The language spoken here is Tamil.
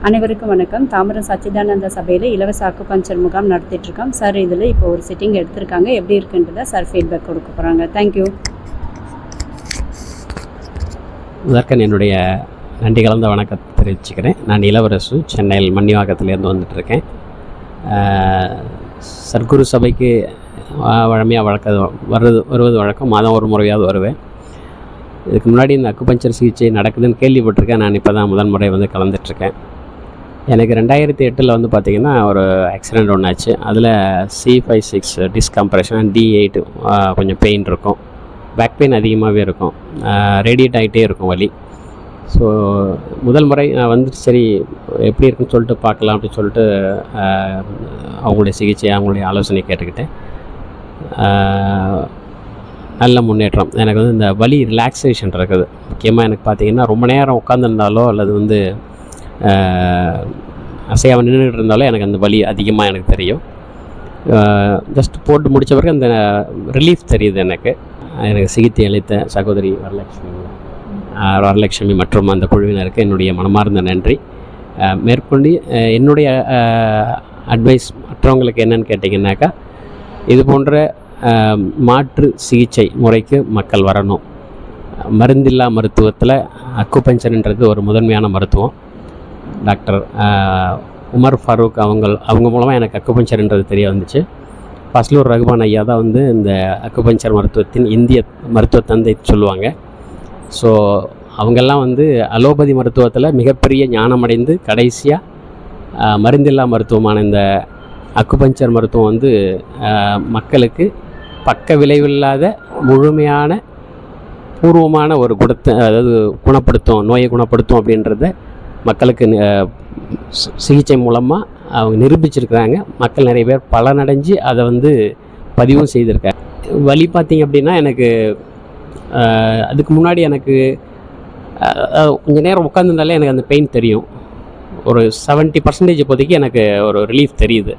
அனைவருக்கும் வணக்கம். தாம்பரம் சச்சிதானந்த சபையில் இலவச அக்குபஞ்சர் முகாம் நடத்திட்டுருக்கோம். சார் இதில் இப்போ ஒரு சிட்டிங் எடுத்திருக்காங்க. எப்படி இருக்குன்றதை சார் ஃபீட்பேக் கொடுக்க போகிறாங்க. தேங்க்யூ. இதற்கு என்னுடைய நன்றி கலந்த வணக்கத்தை தெரிவிச்சுக்கிறேன். நான் இளவரசு, சென்னையில் மன்னிவாக்கத்திலேருந்து வந்துட்டுருக்கேன். சர்க்குரு சபைக்கு வழமையாக வருவது வழக்கம். மாதம் ஒரு முறையாவது வருவேன். இதுக்கு முன்னாடி இந்த அக்குபஞ்சர் சிகிச்சை நடக்குதுன்னு கேள்விப்பட்டிருக்கேன். நான் இப்போ தான் முதல் முறை கலந்துட்டுருக்கேன். எனக்கு 2008 வந்து பார்த்திங்கன்னா ஒரு ஆக்சிடெண்ட் ஒன்று ஆச்சு. அதில் C5-6 டிஸ்கம்ப்ரெஷன், D8 கொஞ்சம் பெயின் இருக்கும். பேக் பெயின் அதிகமாகவே இருக்கும். ரேடியேட் ஆகிட்டே இருக்கும் வலி. ஸோ முதல் முறை நான் வந்துட்டு சரி எப்படி இருக்குன்னு சொல்லிட்டு பார்க்கலாம் அப்படின்னு சொல்லிட்டு அவங்களுடைய சிகிச்சை, அவங்களுடைய ஆலோசனை கேட்டுக்கிட்டேன். நல்ல முன்னேற்றம். எனக்கு இந்த வலி ரிலாக்ஸேஷன் இருக்குது. முக்கியமாக எனக்கு பார்த்திங்கன்னா ரொம்ப நேரம் உட்காந்துருந்தாலோ அல்லது அசையாமல் நின்றுட்டு இருந்தாலும் எனக்கு அந்த வலி அதிகமாக எனக்கு தெரியும். ஜஸ்ட் போட்டு முடித்த பிறகு அந்த ரிலீஃப் தெரியுது. எனக்கு சிகிச்சை அளித்த சகோதரி வரலட்சுமி மற்றும் அந்த குழுவினருக்கு என்னுடைய மனமார்ந்த நன்றி. மேற்கொண்டு என்னுடைய அட்வைஸ் மற்றவங்களுக்கு என்னென்னு கேட்டிங்கன்னாக்கா, இது போன்ற மாற்று சிகிச்சை முறைக்கு மக்கள் வரணும். மருந்தில்லா மருத்துவத்தில் அக்குபஞ்சர்ன்றது ஒரு முதன்மையான மருத்துவம். டாக்டர் உமர் ஃபாரூக் அவங்க மூலமாக எனக்கு அக்குபஞ்சர்ன்றது தெரிய வந்துச்சு. ஃபஸ்லூர் ரகுமான் ஐயா தான் இந்த அக்குபஞ்சர் மருத்துவத்தின் இந்திய மருத்துவ தந்தை சொல்லுவாங்க. ஸோ அவங்கெல்லாம் அலோபதி மருத்துவத்தில் மிகப்பெரிய ஞானமடைந்து கடைசியாக மருந்தில்லா மருத்துவமான இந்த அக்குபஞ்சர் மருத்துவம் மக்களுக்கு பக்க விளைவில்லாத முழுமையான பூர்வமான ஒரு குணப்படுத்தும், நோயை குணப்படுத்தும் அப்படின்றத மக்களுக்கு சிகிச்சை மூலமாக அவங்க நிரூபிச்சிருக்கிறாங்க. மக்கள் நிறைய பேர் பலனடைஞ்சு அதை பதிவும் செய்திருக்காங்க. வலி பார்த்திங்க அப்படின்னா எனக்கு அதுக்கு முன்னாடி எனக்கு கொஞ்சம் நேரம் உட்காந்துருந்தாலே எனக்கு அந்த பெயின் தெரியும். ஒரு 70% இப்போதைக்கு எனக்கு ஒரு ரிலீஃப் தெரியுது.